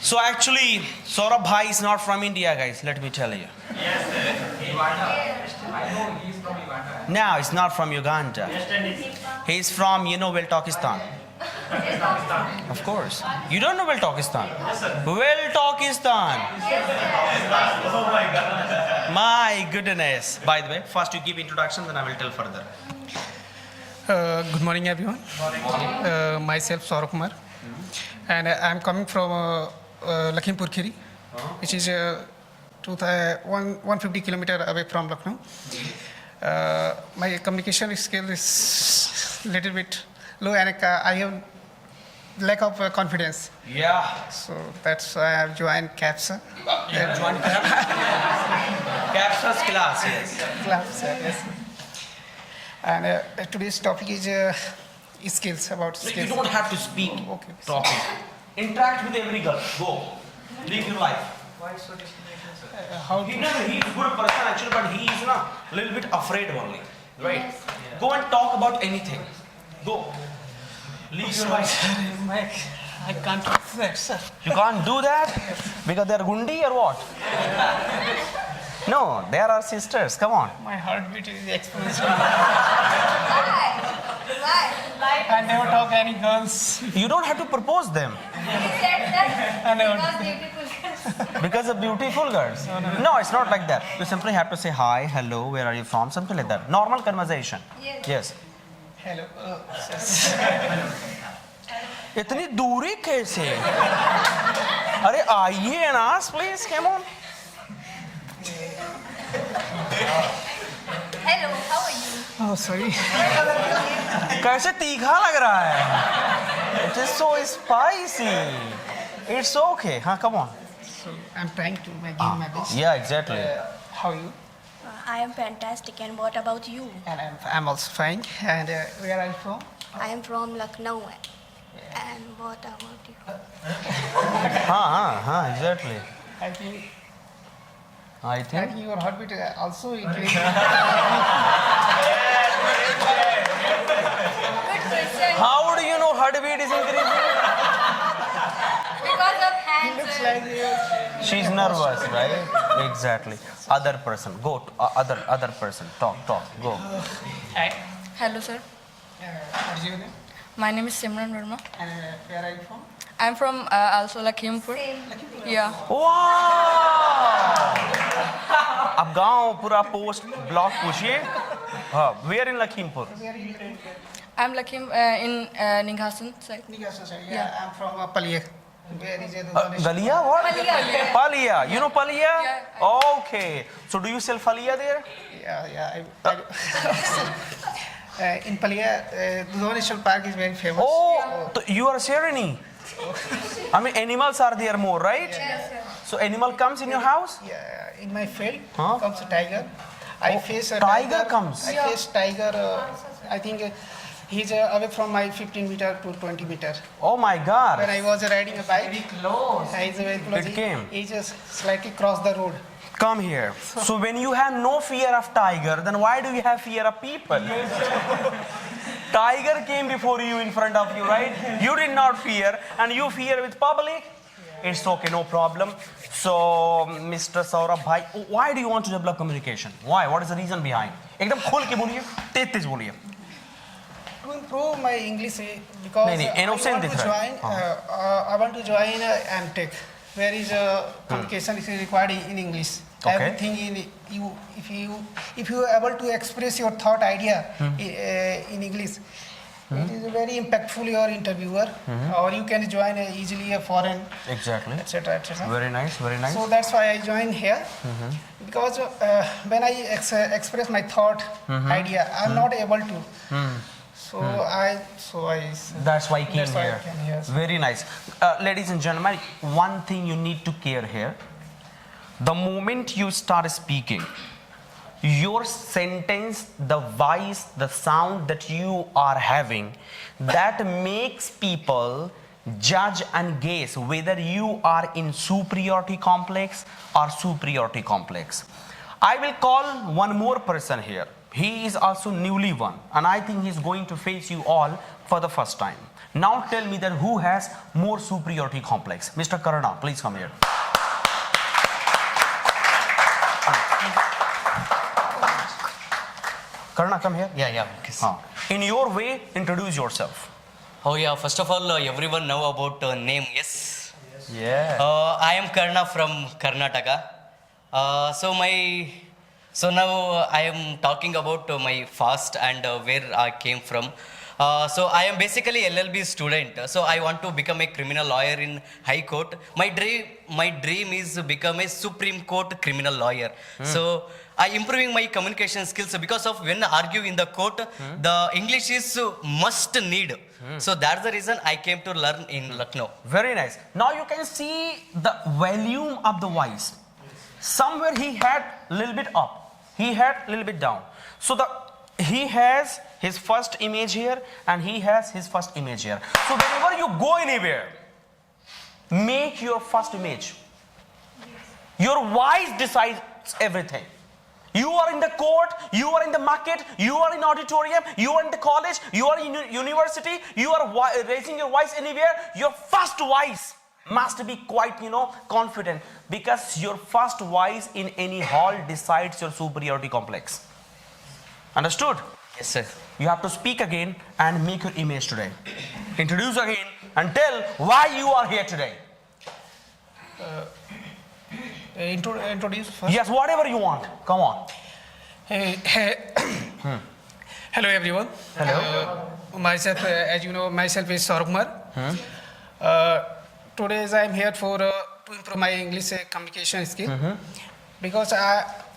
So actually, Saurabh Bhai is not from India, guys. Let me tell you. Yes, sir. Uganda. I know he is from Uganda. No, he's not from Uganda. West Indies. He's from, Weltakistan. Of course. You don't know Weltakistan? Yes, sir. Weltakistan. Oh my God. My goodness. By the way, first you give introduction, then I will tell further. Good morning, everyone. Myself, Saurabh Kumar, and I'm coming from Lakhimpur Kheri, which is 150 kilometers away from Lucknow. My communication skill is a little bit low, and I have lack of confidence. Yeah. So that's why I've joined CAPSA. Join Capsa's class, yes. Yes. And today's topic is skills, about You skills. don't have to speak Okay. topic. Interact with every girl. Go. Live your life. Why so discrimination, sir? How He's to a good person actually, but he is a little bit afraid only. Right? Yes. Go and talk about anything. Go. Live your life. I can't do that, sir. You can't do that because they're gundi or what? No, they are our sisters. Come on. My heartbeat is exponential. Why? I never talk to any girls. You don't have to propose them He said that I never. because beautiful. because of beautiful girls. No, it's not like that. You simply have to say hi, hello, where are you from, something like that. Normal conversation. Yes. Yes. Hello. इतनी दूरी कैसे? अरे आइए and ask, please. Come on. Hello, how are you? Oh, sorry. कैसे तीखा लग रहा है? It is so spicy. It's okay. हाँ, come on. So I'm trying to give my best. Yeah, exactly. How are you? I am fantastic, and what about you? And I'm also fine. And where are you from? I am from Lucknow. And what about you? हाँ, exactly. I think I think. your heartbeat also increased. Good question. How do you know heartbeat is increasing? Because of hands. Looks like She's nervous, right? Exactly. Other person. Go to other person. Talk. Go. Hello, sir. What's your name? My name is Simran Verma. And where are you from? I'm from also Lakhimpur. Yeah. Wow! अब गांव पूरा post block पूछिए. Where in Lakhimpur? I'm in Ninghasan side. Yeah. I'm from Palia. Where is it? Galia what? Palia. Palia. You know Palia? Yeah. Okay. So do you sell Palia there? Yeah. In Palia, the National Park is very famous. Oh, so you are Sereni. I mean, animals are there more, right? Yes, sir. So animal comes in your house? Yeah, in my field Huh? comes a tiger. I face a tiger comes? I face tiger. I think he's away from my 15 meter to 20 meter. Oh my God. When I was riding a bike, he's very close. It came. He just slightly crossed the road. Come here. So when you have no fear of tiger, then why do you have fear of people? Tiger came before you in front of you, right? You did not fear, and you fear with public. It's okay, no problem. So, Mr. Saurabh Bhai, why do you want to develop communication? Why? What is the reason behind? एकदम खोल के बोलिए, तेज बोलिए. To improve my English, because नहीं, innocent दिख रहा है. I want to join MTech, where is communication is required in English. Okay. Everything in you, if you are able to express your thought idea in English, it is very impactful your interviewer, or you can join easily a foreign, Exactly. etc. etc. Very nice, very nice. So that's why I joined here, because when I express my thought idea, I'm not able to. So I That's why I came That's why I here. came here. Very nice. Ladies and gentlemen, one thing you need to care here. The moment you start speaking, your sentence, the voice, the sound that you are having, that makes people judge and guess whether you are in superiority complex or superiority complex. I will call one more person here. He is also newly one, and I think he's going to face you all for the first time. Now tell me that who has more superiority complex? Mr. Karna, please come here. Karna, come here. Yeah. Okay. In your way, introduce yourself. Oh yeah, first of all, everyone know about name, yes? Yeah. I am Karna from Karnataka. So now I am talking about my past and where I came from. So I am basically LLB student. So I want to become a criminal lawyer in High Court. My dream is to become a Supreme Court criminal lawyer. So I improving my communication skills because of when I argue in the court, the English is must need. So that's the reason I came to learn in Lucknow. Very nice. Now you can see the volume of the voice. Somewhere he had a little bit up, he had a little bit down. So he has his first image here and he has his first image here. So whenever you go anywhere, make your first image. Your voice decides everything. You are in the court, you are in the market, you are in auditorium, you are in the college, you are in university, you are raising your voice anywhere. Your first voice must be quite, confident, because your first voice in any hall decides your superiority complex. Understood? Yes, sir. You have to speak again and make your image today. Introduce again and tell why you are here today. Introduce first. Yes, whatever you want. Come on. Hello everyone. Hello. Myself, as you know, myself is Saurabh Kumar. Today I am here for to improve my English communication skill, because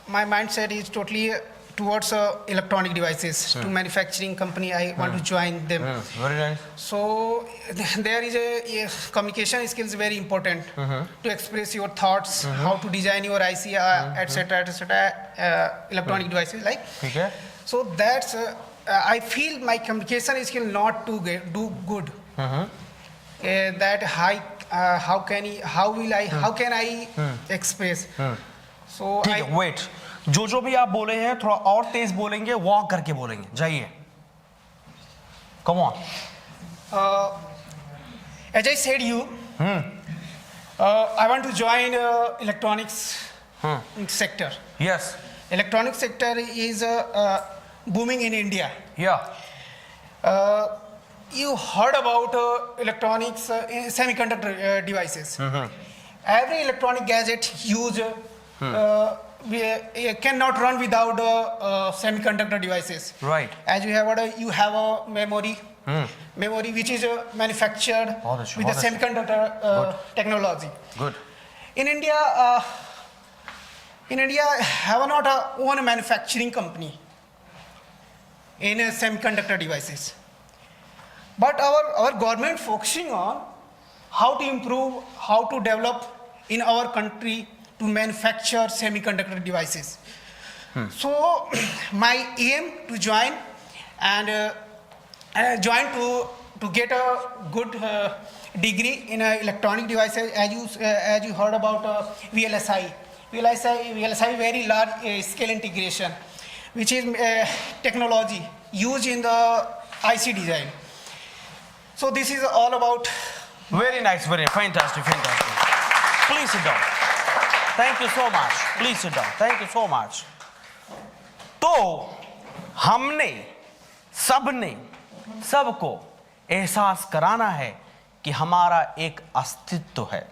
my mindset is totally towards electronic devices. To manufacturing company, I want to join them. Very nice. So there is a communication skills very important to express your thoughts, how to design your IC, etc. Electronic devices like. Okay. So that's I feel my communication skill not to do good. That how can I express? So ठीक है, wait. जो भी आप बोले हैं थोड़ा और तेज बोलेंगे, वॉक करके बोलेंगे. जाइए. Come on. As I said I want to join electronics sector. Yes. Electronic sector is booming in India. Yeah. You heard about electronics, semiconductor devices. Every electronic gadget cannot run without semiconductor devices. Right. As you have a memory, which is manufactured with the semiconductor technology. Good. In India, have not a own manufacturing company in semiconductor devices. But our government focusing on how to improve, how to develop in our country to manufacture semiconductor devices. So my aim to join and to get a good degree in electronic devices, as you heard about VLSI. VLSI very large scale integration, which is technology used in the IC design. So this is all about. Very nice, very fantastic. Please sit down. Thank you so much. Please sit down. Thank you so much. तो हमने सबको एहसास कराना है कि हमारा एक अस्तित्व है.